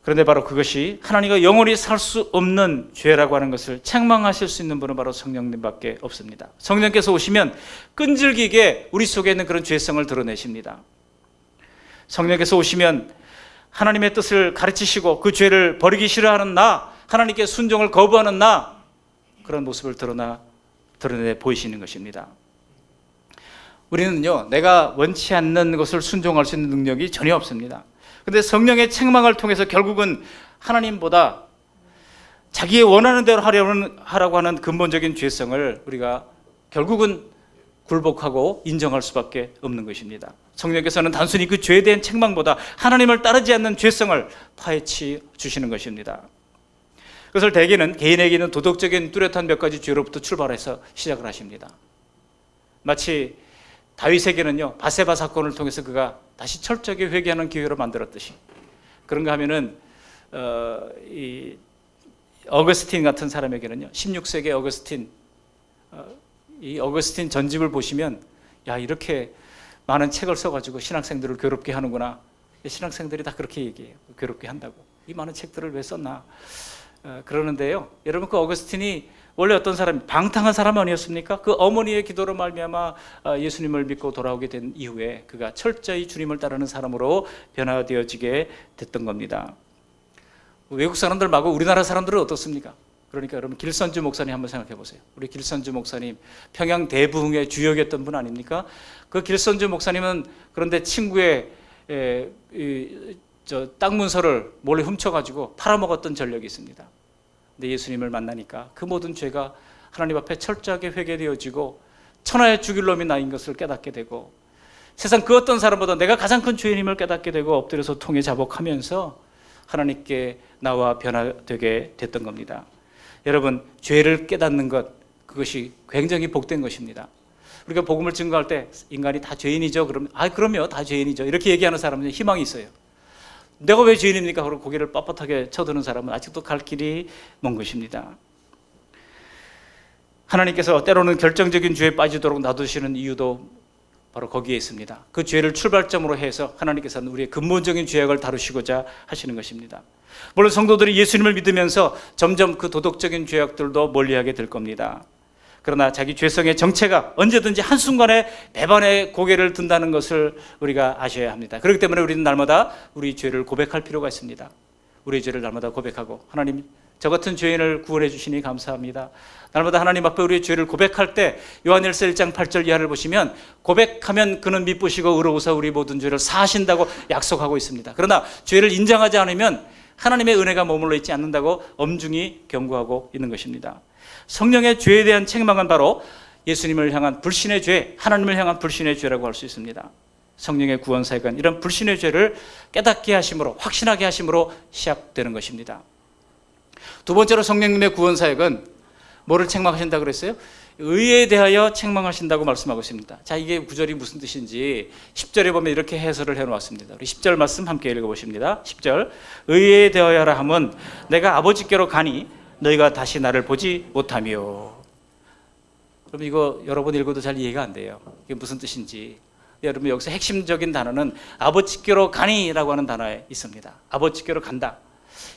그런데 바로 그것이 하나님과 영원히 살 수 없는 죄라고 하는 것을 책망하실 수 있는 분은 바로 성령님밖에 없습니다. 성령께서 오시면 끈질기게 우리 속에 있는 그런 죄성을 드러내십니다. 성령께서 오시면 하나님의 뜻을 가르치시고 그 죄를 버리기 싫어하는 나, 하나님께 순종을 거부하는 나, 그런 모습을 드러내 보이시는 것입니다. 우리는요, 내가 원치 않는 것을 순종할 수 있는 능력이 전혀 없습니다. 그런데 성령의 책망을 통해서 결국은 하나님보다 자기의 원하는 대로 하라고 하는 근본적인 죄성을 우리가 결국은 굴복하고 인정할 수밖에 없는 것입니다. 성령께서는 단순히 그 죄에 대한 책망보다 하나님을 따르지 않는 죄성을 파헤치 주시는 것입니다. 그것을 대개는 개인에게 있는 도덕적인 뚜렷한 몇 가지 죄로부터 출발해서 시작을 하십니다. 마치 다윗에게는요, 바세바 사건을 통해서 그가 다시 철저하게 회개하는 기회로 만들었듯이, 그런가 하면은 이 어거스틴 같은 사람에게는요, 16세기 어거스틴, 이 어거스틴 전집을 보시면, 야, 이렇게 많은 책을 써가지고 신학생들을 괴롭게 하는구나. 신학생들이 다 그렇게 얘기해요. 괴롭게 한다고. 이 많은 책들을 왜 썼나. 그러는데요, 여러분, 그 어거스틴이 원래 어떤 사람, 방탕한 사람 아니었습니까? 그 어머니의 기도로 말미암아 예수님을 믿고 돌아오게 된 이후에 그가 철저히 주님을 따르는 사람으로 변화되어지게 됐던 겁니다. 외국 사람들 말고 우리나라 사람들은 어떻습니까? 그러니까 여러분, 길선주 목사님 한번 생각해 보세요. 우리 길선주 목사님, 평양 대부흥의 주역이었던 분 아닙니까? 그 길선주 목사님은 그런데 친구의 땅 문서를 몰래 훔쳐가지고 팔아먹었던 전력이 있습니다. 근데 예수님을 만나니까 그 모든 죄가 하나님 앞에 철저하게 회개되어지고 천하의 죽일 놈이 나인 것을 깨닫게 되고, 세상 그 어떤 사람보다 내가 가장 큰 죄인임을 깨닫게 되고 엎드려서 통에 자복하면서 하나님께 나와 변화되게 됐던 겁니다. 여러분, 죄를 깨닫는 것, 그것이 굉장히 복된 것입니다. 우리가 복음을 증거할 때 인간이 다 죄인이죠. 그러면 그럼요, 다 죄인이죠. 이렇게 얘기하는 사람은 희망이 있어요. 내가 왜 죄인입니까? 그러고 고개를 빳빳하게 쳐드는 사람은 아직도 갈 길이 먼 것입니다. 하나님께서 때로는 결정적인 죄에 빠지도록 놔두시는 이유도 바로 거기에 있습니다. 그 죄를 출발점으로 해서 하나님께서는 우리의 근본적인 죄악을 다루시고자 하시는 것입니다. 물론 성도들이 예수님을 믿으면서 점점 그 도덕적인 죄악들도 멀리하게 될 겁니다. 그러나 자기 죄성의 정체가 언제든지 한순간에 배반의 고개를 든다는 것을 우리가 아셔야 합니다. 그렇기 때문에 우리는 날마다 우리 죄를 고백할 필요가 있습니다. 우리의 죄를 날마다 고백하고, 하나님, 저 같은 죄인을 구원해 주시니 감사합니다. 날마다 하나님 앞에 우리의 죄를 고백할 때 요한일서 1장 8절 이하를 보시면, 고백하면 그는 미쁘시고 의로우사 우리 모든 죄를 사하신다고 약속하고 있습니다. 그러나 죄를 인정하지 않으면 하나님의 은혜가 머물러 있지 않는다고 엄중히 경고하고 있는 것입니다. 성령의 죄에 대한 책망은 바로 예수님을 향한 불신의 죄, 하나님을 향한 불신의 죄라고 할 수 있습니다. 성령의 구원 사역은 이런 불신의 죄를 깨닫게 하심으로, 확신하게 하심으로 시작되는 것입니다. 두 번째로 성령님의 구원 사역은 뭐를 책망하신다고 그랬어요? 의에 대하여 책망하신다고 말씀하고 있습니다. 자, 이게 구절이 무슨 뜻인지 10절에 보면 이렇게 해설을 해놓았습니다. 우리 10절 말씀 함께 읽어보십니다. 10절, 의에 대하여라 함은 내가 아버지께로 가니 너희가 다시 나를 보지 못하며. 그럼 이거 여러분 읽어도 잘 이해가 안 돼요. 이게 무슨 뜻인지. 여러분, 여기서 핵심적인 단어는 아버지께로 가니라고 하는 단어에 있습니다. 아버지께로 간다.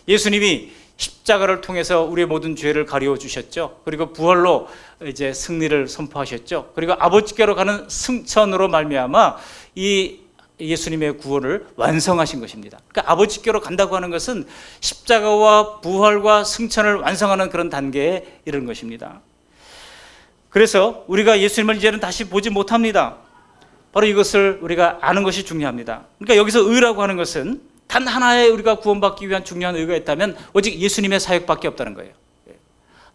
예수님이 십자가를 통해서 우리의 모든 죄를 가리워 주셨죠. 그리고 부활로 이제 승리를 선포하셨죠. 그리고 아버지께로 가는 승천으로 말미암아 이 예수님의 구원을 완성하신 것입니다. 그러니까 아버지께로 간다고 하는 것은 십자가와 부활과 승천을 완성하는 그런 단계에 이르는 것입니다. 그래서 우리가 예수님을 이제는 다시 보지 못합니다. 바로 이것을 우리가 아는 것이 중요합니다. 그러니까 여기서 의라고 하는 것은 단 하나의 우리가 구원받기 위한 중요한 의가 있다면 오직 예수님의 사역밖에 없다는 거예요.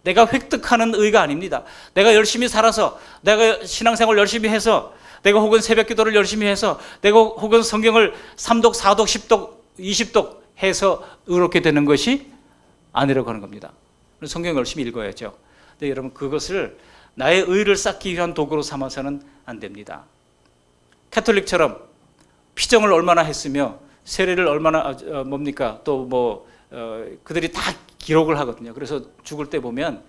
내가 획득하는 의가 아닙니다. 내가 열심히 살아서, 내가 신앙생활을 열심히 해서, 내가 혹은 새벽 기도를 열심히 해서, 내가 혹은 성경을 3독, 4독, 10독, 20독 해서 의롭게 되는 것이 아니라고 하는 겁니다. 성경 열심히 읽어야죠. 근데 여러분, 그것을 나의 의를 쌓기 위한 도구로 삼아서는 안 됩니다. 가톨릭처럼 피정을 얼마나 했으며 세례를 얼마나 뭡니까? 또 그들이 다 기록을 하거든요. 그래서 죽을 때 보면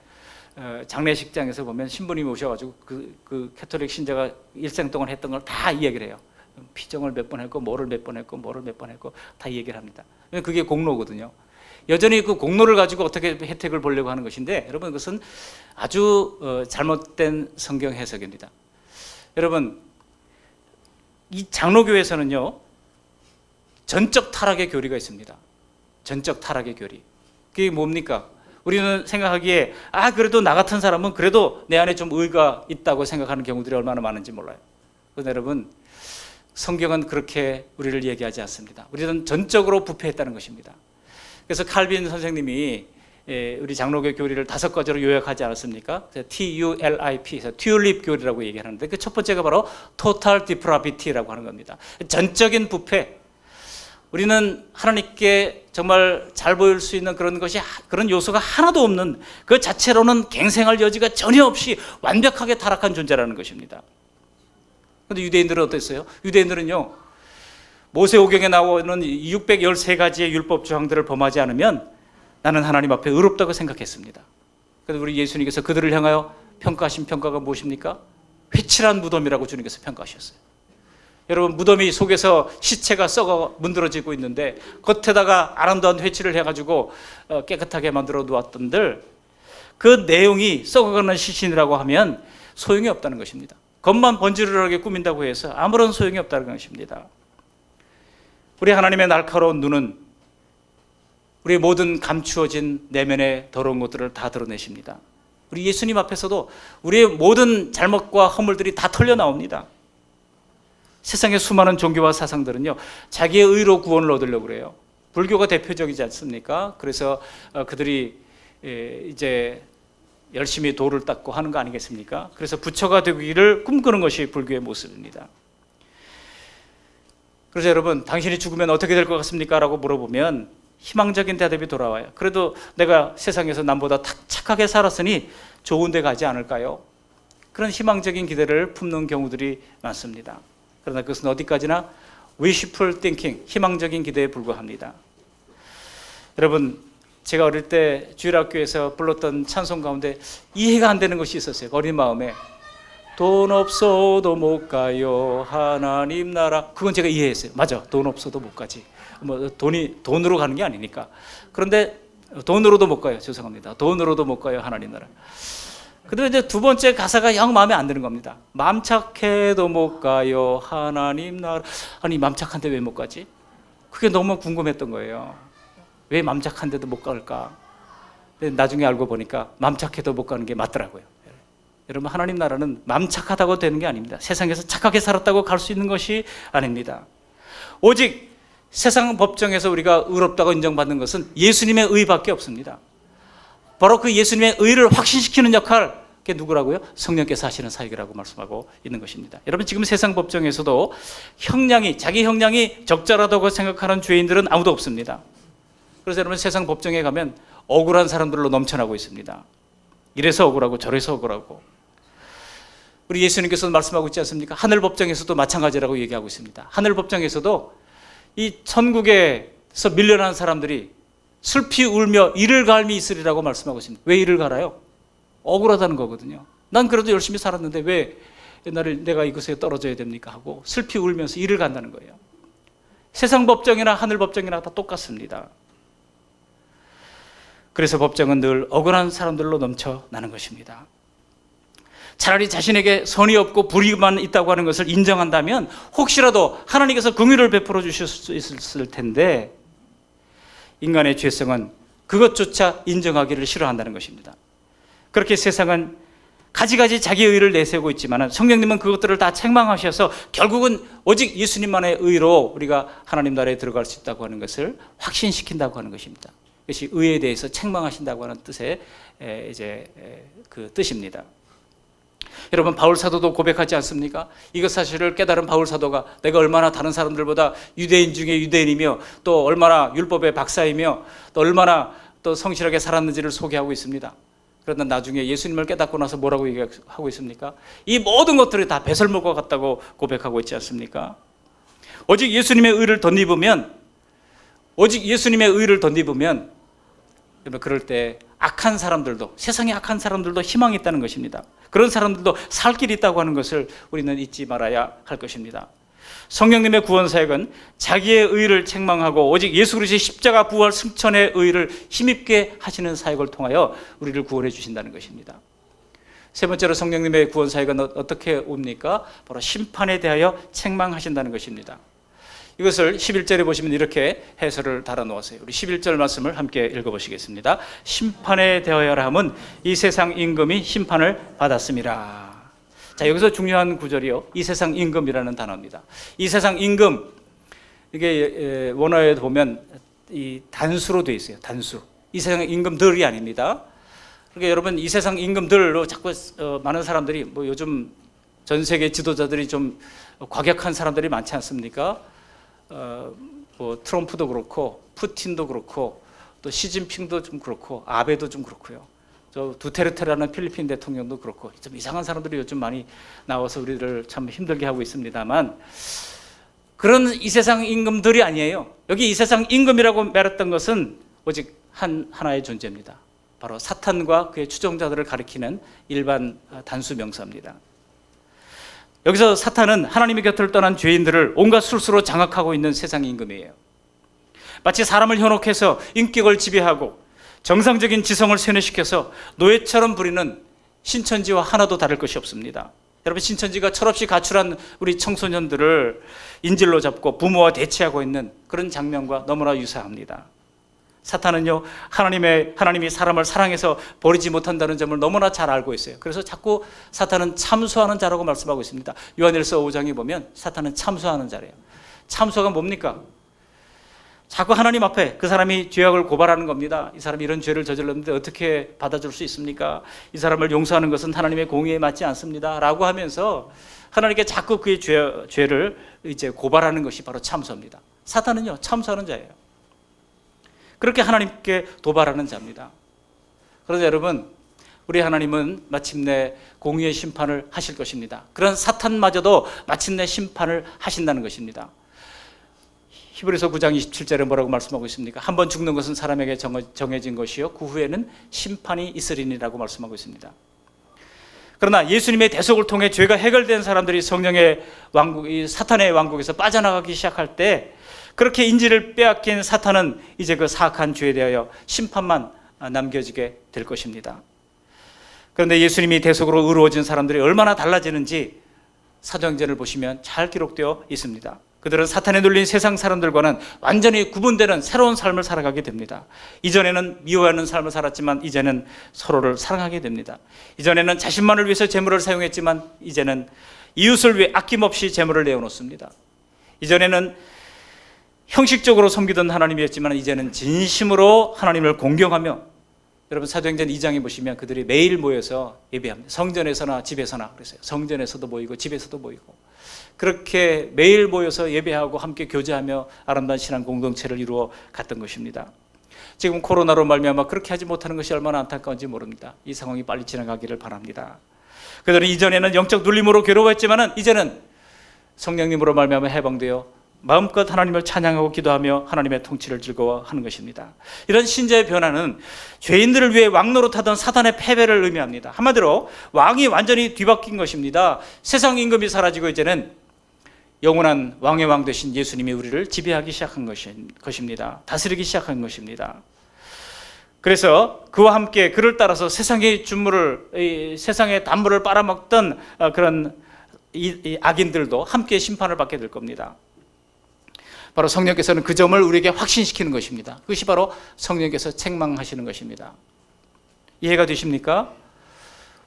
장례식장에서 보면 신부님이 오셔가지고 그 가톨릭 신자가 일생 동안 했던 걸 다 이야기를 해요. 피정을 몇 번 했고, 뭐를 몇 번 했고, 뭐를 몇 번 했고 다 얘기를 합니다. 그게 공로거든요. 여전히 그 공로를 가지고 어떻게 혜택을 보려고 하는 것인데, 여러분, 그것은 아주 잘못된 성경 해석입니다. 여러분, 이 장로교에서는요, 전적 타락의 교리가 있습니다. 전적 타락의 교리. 그게 뭡니까? 우리는 생각하기에 그래도 나 같은 사람은 그래도 내 안에 좀 의가 있다고 생각하는 경우들이 얼마나 많은지 몰라요. 그런데 여러분, 성경은 그렇게 우리를 얘기하지 않습니다. 우리는 전적으로 부패했다는 것입니다. 그래서 칼빈 선생님이 우리 장로교 교리를 5가지로 요약하지 않았습니까? TULIP, 튤립 교리라고 얘기하는데, 그 첫 번째가 바로 Total Depravity라고 하는 겁니다. 전적인 부패. 우리는 하나님께 정말 잘 보일 수 있는 그런 요소가 하나도 없는 그 자체로는 갱생할 여지가 전혀 없이 완벽하게 타락한 존재라는 것입니다. 그런데 유대인들은 어땠어요? 유대인들은요, 모세오경에 나오는 613가지의 율법 조항들을 범하지 않으면 나는 하나님 앞에 의롭다고 생각했습니다. 그런데 우리 예수님께서 그들을 향하여 평가하신 평가가 무엇입니까? 회칠한 무덤이라고 주님께서 평가하셨어요. 여러분, 무덤이 속에서 시체가 썩어 문드러지고 있는데 겉에다가 아름다운 회칠을 해가지고 깨끗하게 만들어 놓았던들, 그 내용이 썩어가는 시신이라고 하면 소용이 없다는 것입니다. 겉만 번지르르하게 꾸민다고 해서 아무런 소용이 없다는 것입니다. 우리 하나님의 날카로운 눈은 우리의 모든 감추어진 내면의 더러운 것들을 다 드러내십니다. 우리 예수님 앞에서도 우리의 모든 잘못과 허물들이 다 털려 나옵니다. 세상의 수많은 종교와 사상들은요, 자기의 의로 구원을 얻으려고 그래요. 불교가 대표적이지 않습니까? 그래서 그들이 이제 열심히 도를 닦고 하는 거 아니겠습니까? 그래서 부처가 되기를 꿈꾸는 것이 불교의 모습입니다. 그래서 여러분, 당신이 죽으면 어떻게 될 것 같습니까? 라고 물어보면 희망적인 대답이 돌아와요. 그래도 내가 세상에서 남보다 착하게 살았으니 좋은 데 가지 않을까요? 그런 희망적인 기대를 품는 경우들이 많습니다. 그러나 그것은 어디까지나 wishful thinking, 희망적인 기대에 불과합니다. 여러분, 제가 어릴 때 주일학교에서 불렀던 찬송 가운데 이해가 안 되는 것이 있었어요. 어린 마음에. 돈 없어도 못 가요 하나님 나라. 그건 제가 이해했어요. 맞아, 돈 없어도 못 가지. 돈으로 가는 게 아니니까. 그런데 돈으로도 못 가요. 죄송합니다. 돈으로도 못 가요 하나님 나라. 그런데 이제 두 번째 가사가 영 마음에 안 드는 겁니다. 맘 착해도 못 가요 하나님 나라. 아니, 맘 착한데 왜 못 가지? 그게 너무 궁금했던 거예요. 왜 맘 착한데도 못 갈까? 근데 나중에 알고 보니까 맘 착해도 못 가는 게 맞더라고요. 여러분, 하나님 나라는 맘 착하다고 되는 게 아닙니다. 세상에서 착하게 살았다고 갈 수 있는 것이 아닙니다. 오직 세상 법정에서 우리가 의롭다고 인정받는 것은 예수님의 의밖에 없습니다. 바로 그 예수님의 의를 확신시키는 역할, 그게 누구라고요? 성령께서 하시는 사역이라고 말씀하고 있는 것입니다. 여러분, 지금 세상 법정에서도 자기 형량이 적절하다고 생각하는 죄인들은 아무도 없습니다. 그래서 여러분, 세상 법정에 가면 억울한 사람들로 넘쳐나고 있습니다. 이래서 억울하고 저래서 억울하고. 우리 예수님께서도 말씀하고 있지 않습니까? 하늘 법정에서도 마찬가지라고 얘기하고 있습니다. 하늘 법정에서도 이 천국에서 밀려난 사람들이 슬피 울며 이를 갈미 있으리라고 말씀하고 있습니다. 왜 이를 갈아요? 억울하다는 거거든요. 난 그래도 열심히 살았는데 왜 옛날에 내가 이곳에 떨어져야 됩니까? 하고 슬피 울면서 이를 간다는 거예요. 세상 법정이나 하늘 법정이나 다 똑같습니다. 그래서 법정은 늘 억울한 사람들로 넘쳐나는 것입니다. 차라리 자신에게 선이 없고 불의만 있다고 하는 것을 인정한다면 혹시라도 하나님께서 긍휼을 베풀어 주실 수 있을 텐데, 인간의 죄성은 그것조차 인정하기를 싫어한다는 것입니다. 그렇게 세상은 가지가지 자기의 의를 내세우고 있지만 성령님은 그것들을 다 책망하셔서 결국은 오직 예수님만의 의로 우리가 하나님 나라에 들어갈 수 있다고 하는 것을 확신시킨다고 하는 것입니다. 이것이 의에 대해서 책망하신다고 하는 뜻의 그 뜻입니다. 여러분, 바울 사도도 고백하지 않습니까? 이것 사실을 깨달은 바울 사도가 내가 얼마나 다른 사람들보다 유대인 중에 유대인이며 또 얼마나 율법의 박사이며 또 얼마나 또 성실하게 살았는지를 소개하고 있습니다. 그러나 나중에 예수님을 깨닫고 나서 뭐라고 얘기하고 있습니까? 이 모든 것들이 다 배설물과 같다고 고백하고 있지 않습니까? 오직 예수님의 의를 덧입으면 그럴 때 악한 사람들도, 세상에 악한 사람들도 희망이 있다는 것입니다. 그런 사람들도 살 길이 있다고 하는 것을 우리는 잊지 말아야 할 것입니다. 성령님의 구원 사역은 자기의 의를 책망하고 오직 예수 그리스도의 십자가 부활 승천의 의를 힘입게 하시는 사역을 통하여 우리를 구원해 주신다는 것입니다. 세 번째로 성령님의 구원 사역은 어떻게 옵니까? 바로 심판에 대하여 책망하신다는 것입니다. 이것을 11절에 보시면 이렇게 해설을 달아놓았어요. 우리 11절 말씀을 함께 읽어보시겠습니다. 심판에 대하여라 함은 이 세상 임금이 심판을 받았음이라. 자, 여기서 중요한 구절이요, 이 세상 임금이라는 단어입니다. 이 세상 임금, 이게 원어에 보면 이 단수로 되어 있어요. 단수. 이 세상 임금들이 아닙니다. 그러니까 여러분, 이 세상 임금들로 자꾸 많은 사람들이 요즘 전 세계 지도자들이 좀 과격한 사람들이 많지 않습니까? 뭐 트럼프도 그렇고 푸틴도 그렇고 또 시진핑도 좀 그렇고 아베도 좀 그렇고요. 저 두테르테라는 필리핀 대통령도 그렇고 좀 이상한 사람들이 요즘 많이 나와서 우리를 참 힘들게 하고 있습니다만 그런 이 세상 임금들이 아니에요. 여기 이 세상 임금이라고 말했던 것은 오직 하나의 존재입니다. 바로 사탄과 그의 추종자들을 가리키는 일반 단수 명사입니다. 여기서 사탄은 하나님의 곁을 떠난 죄인들을 온갖 술수로 장악하고 있는 세상 임금이에요. 마치 사람을 현혹해서 인격을 지배하고 정상적인 지성을 세뇌시켜서 노예처럼 부리는 신천지와 하나도 다를 것이 없습니다. 여러분, 신천지가 철없이 가출한 우리 청소년들을 인질로 잡고 부모와 대치하고 있는 그런 장면과 너무나 유사합니다. 사탄은요, 하나님이 사람을 사랑해서 버리지 못한다는 점을 너무나 잘 알고 있어요. 그래서 자꾸 사탄은 참수하는 자라고 말씀하고 있습니다. 요한일서 5장에 보면 사탄은 참수하는 자래요. 참수가 뭡니까? 자꾸 하나님 앞에 그 사람이 죄악을 고발하는 겁니다. 이 사람이 이런 죄를 저질렀는데 어떻게 받아줄 수 있습니까? 이 사람을 용서하는 것은 하나님의 공의에 맞지 않습니다. 라고 하면서 하나님께 자꾸 그의 죄를 이제 고발하는 것이 바로 참수입니다. 사탄은요, 참수하는 자예요. 그렇게 하나님께 도발하는 자입니다. 그래서 여러분, 우리 하나님은 마침내 공의의 심판을 하실 것입니다. 그런 사탄마저도 마침내 심판을 하신다는 것입니다. 히브리서 9장 27절에 뭐라고 말씀하고 있습니까? 한번 죽는 것은 사람에게 정해진 것이요 그 후에는 심판이 있으리니라고 말씀하고 있습니다. 그러나 예수님의 대속을 통해 죄가 해결된 사람들이 성령의 왕국, 이 사탄의 왕국에서 빠져나가기 시작할 때 그렇게 인지를 빼앗긴 사탄은 이제 그 사악한 죄에 대하여 심판만 남겨지게 될 것입니다. 그런데 예수님이 대속으로 의로워진 사람들이 얼마나 달라지는지 사도행전을 보시면 잘 기록되어 있습니다. 그들은 사탄에 눌린 세상 사람들과는 완전히 구분되는 새로운 삶을 살아가게 됩니다. 이전에는 미워하는 삶을 살았지만 이제는 서로를 사랑하게 됩니다. 이전에는 자신만을 위해서 재물을 사용했지만 이제는 이웃을 위해 아낌없이 재물을 내어놓습니다. 이전에는 형식적으로 섬기던 하나님이었지만 이제는 진심으로 하나님을 공경하며, 여러분 사도행전 2장에 보시면 그들이 매일 모여서 예배합니다. 성전에서나 집에서나. 그랬어요. 성전에서도 모이고 집에서도 모이고 그렇게 매일 모여서 예배하고 함께 교제하며 아름다운 신앙 공동체를 이루어 갔던 것입니다. 지금 코로나로 말미암아 그렇게 하지 못하는 것이 얼마나 안타까운지 모릅니다. 이 상황이 빨리 지나가기를 바랍니다. 그들은 이전에는 영적 눌림으로 괴로워했지만 이제는 성령님으로 말미암아 해방되어 마음껏 하나님을 찬양하고 기도하며 하나님의 통치를 즐거워하는 것입니다. 이런 신자의 변화는 죄인들을 위해 왕노릇하던 사탄의 패배를 의미합니다. 한마디로 왕이 완전히 뒤바뀐 것입니다. 세상 임금이 사라지고 이제는 영원한 왕의 왕 되신 예수님이 우리를 지배하기 시작한 것입니다. 다스리기 시작한 것입니다. 그래서 그와 함께 그를 따라서 세상의 세상의 단물을 빨아먹던 그런 이 악인들도 함께 심판을 받게 될 겁니다. 바로 성령께서는 그 점을 우리에게 확신시키는 것입니다. 그것이 바로 성령께서 책망하시는 것입니다. 이해가 되십니까?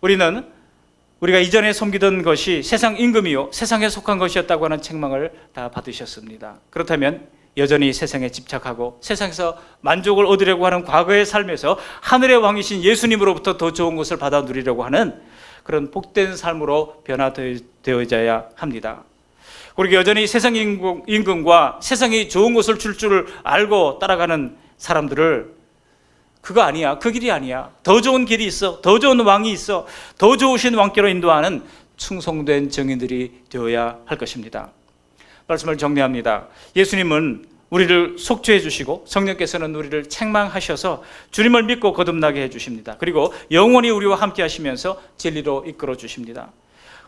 우리가 이전에 섬기던 것이 세상 임금이요 세상에 속한 것이었다고 하는 책망을 다 받으셨습니다. 그렇다면 여전히 세상에 집착하고 세상에서 만족을 얻으려고 하는 과거의 삶에서 하늘의 왕이신 예수님으로부터 더 좋은 것을 받아 누리려고 하는 그런 복된 삶으로 변화되어져야 합니다. 우리가 여전히 세상 임금과 세상이 좋은 것을 줄 줄 알고 따라가는 사람들을 그거 아니야, 그 길이 아니야, 더 좋은 길이 있어, 더 좋은 왕이 있어, 더 좋으신 왕께로 인도하는 충성된 정인들이 되어야 할 것입니다. 말씀을 정리합니다. 예수님은 우리를 속죄해 주시고 성령께서는 우리를 책망하셔서 주님을 믿고 거듭나게 해 주십니다. 그리고 영원히 우리와 함께 하시면서 진리로 이끌어 주십니다.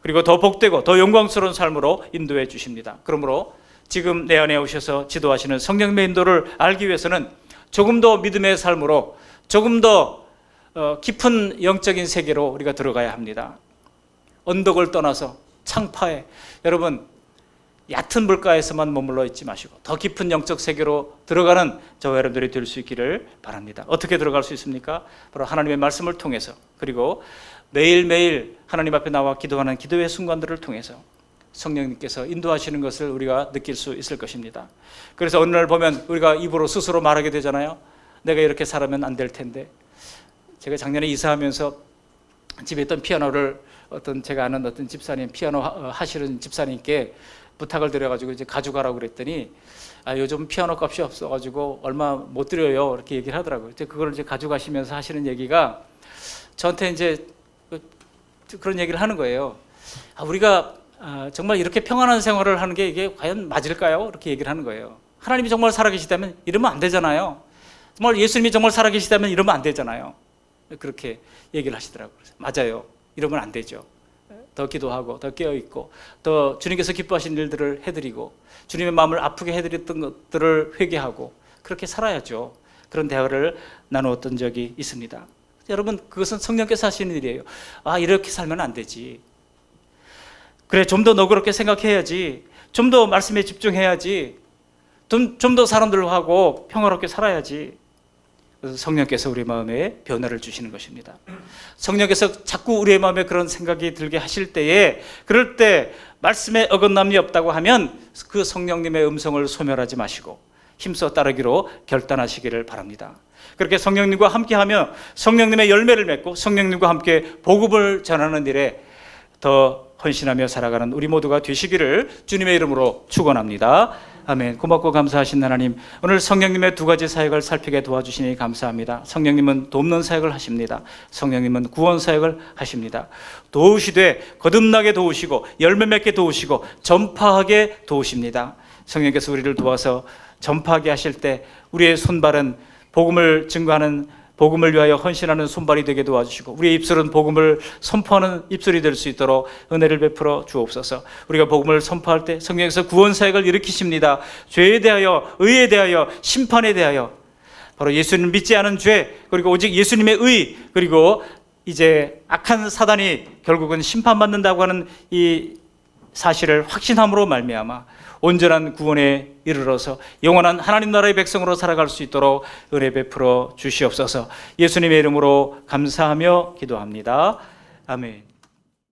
그리고 더 복되고 더 영광스러운 삶으로 인도해 주십니다. 그러므로 지금 내 안에 오셔서 지도하시는 성령님의 인도를 알기 위해서는 조금 더 믿음의 삶으로 조금 더 깊은 영적인 세계로 우리가 들어가야 합니다. 언덕을 떠나서 창파에, 여러분 얕은 물가에서만 머물러 있지 마시고 더 깊은 영적 세계로 들어가는 저와 여러분들이 될 수 있기를 바랍니다. 어떻게 들어갈 수 있습니까? 바로 하나님의 말씀을 통해서, 그리고 매일매일 하나님 앞에 나와 기도하는 기도의 순간들을 통해서 성령님께서 인도하시는 것을 우리가 느낄 수 있을 것입니다. 그래서 어느 날 보면 우리가 입으로 스스로 말하게 되잖아요. 내가 이렇게 살아면 안 될 텐데. 제가 작년에 이사하면서 집에 있던 피아노를 제가 아는 어떤 집사님, 피아노 하시는 집사님께 부탁을 드려가지고 이제 가져가라고 그랬더니 요즘 피아노 값이 없어가지고 얼마 못 드려요 이렇게 얘기를 하더라고요. 이제 그걸 이제 가져가시면서 하시는 얘기가 저한테 이제 그런 얘기를 하는 거예요. 우리가 정말 이렇게 평안한 생활을 하는 게 이게 과연 맞을까요? 이렇게 얘기를 하는 거예요. 하나님이 정말 살아계시다면 이러면 안 되잖아요. 정말 예수님이 정말 살아계시다면 이러면 안 되잖아요. 그렇게 얘기를 하시더라고요. 맞아요. 이러면 안 되죠. 더 기도하고 더 깨어있고 더 주님께서 기뻐하신 일들을 해드리고 주님의 마음을 아프게 해드렸던 것들을 회개하고 그렇게 살아야죠. 그런 대화를 나누었던 적이 있습니다. 여러분, 그것은 성령께서 하시는 일이에요. 이렇게 살면 안 되지. 그래, 좀 더 너그럽게 생각해야지. 좀 더 말씀에 집중해야지. 좀 더 사람들하고 평화롭게 살아야지. 그래서 성령께서 우리 마음에 변화를 주시는 것입니다. 성령께서 자꾸 우리의 마음에 그런 생각이 들게 하실 때에, 그럴 때 말씀에 어긋남이 없다고 하면 그 성령님의 음성을 소멸하지 마시고 힘써 따르기로 결단하시기를 바랍니다. 그렇게 성령님과 함께하며 성령님의 열매를 맺고 성령님과 함께 복음을 전하는 일에 더 헌신하며 살아가는 우리 모두가 되시기를 주님의 이름으로 축원합니다. 아멘. 고맙고 감사하신 하나님, 오늘 성령님의 두 가지 사역을 살피게 도와주시니 감사합니다. 성령님은 돕는 사역을 하십니다. 성령님은 구원 사역을 하십니다. 도우시되 거듭나게 도우시고 열매 맺게 도우시고 전파하게 도우십니다. 성령께서 우리를 도와서 전파하게 하실 때 우리의 손발은 복음을 증거하는, 복음을 위하여 헌신하는 손발이 되게 도와주시고 우리의 입술은 복음을 선포하는 입술이 될 수 있도록 은혜를 베풀어 주옵소서. 우리가 복음을 선포할 때 성령께서 구원 사역을 일으키십니다. 죄에 대하여, 의에 대하여, 심판에 대하여, 바로 예수님을 믿지 않은 죄, 그리고 오직 예수님의 의, 그리고 이제 악한 사단이 결국은 심판받는다고 하는 이 사실을 확신함으로 말미암아 온전한 구원에 이르러서 영원한 하나님 나라의 백성으로 살아갈 수 있도록 은혜 베풀어 주시옵소서. 예수님의 이름으로 감사하며 기도합니다. 아멘.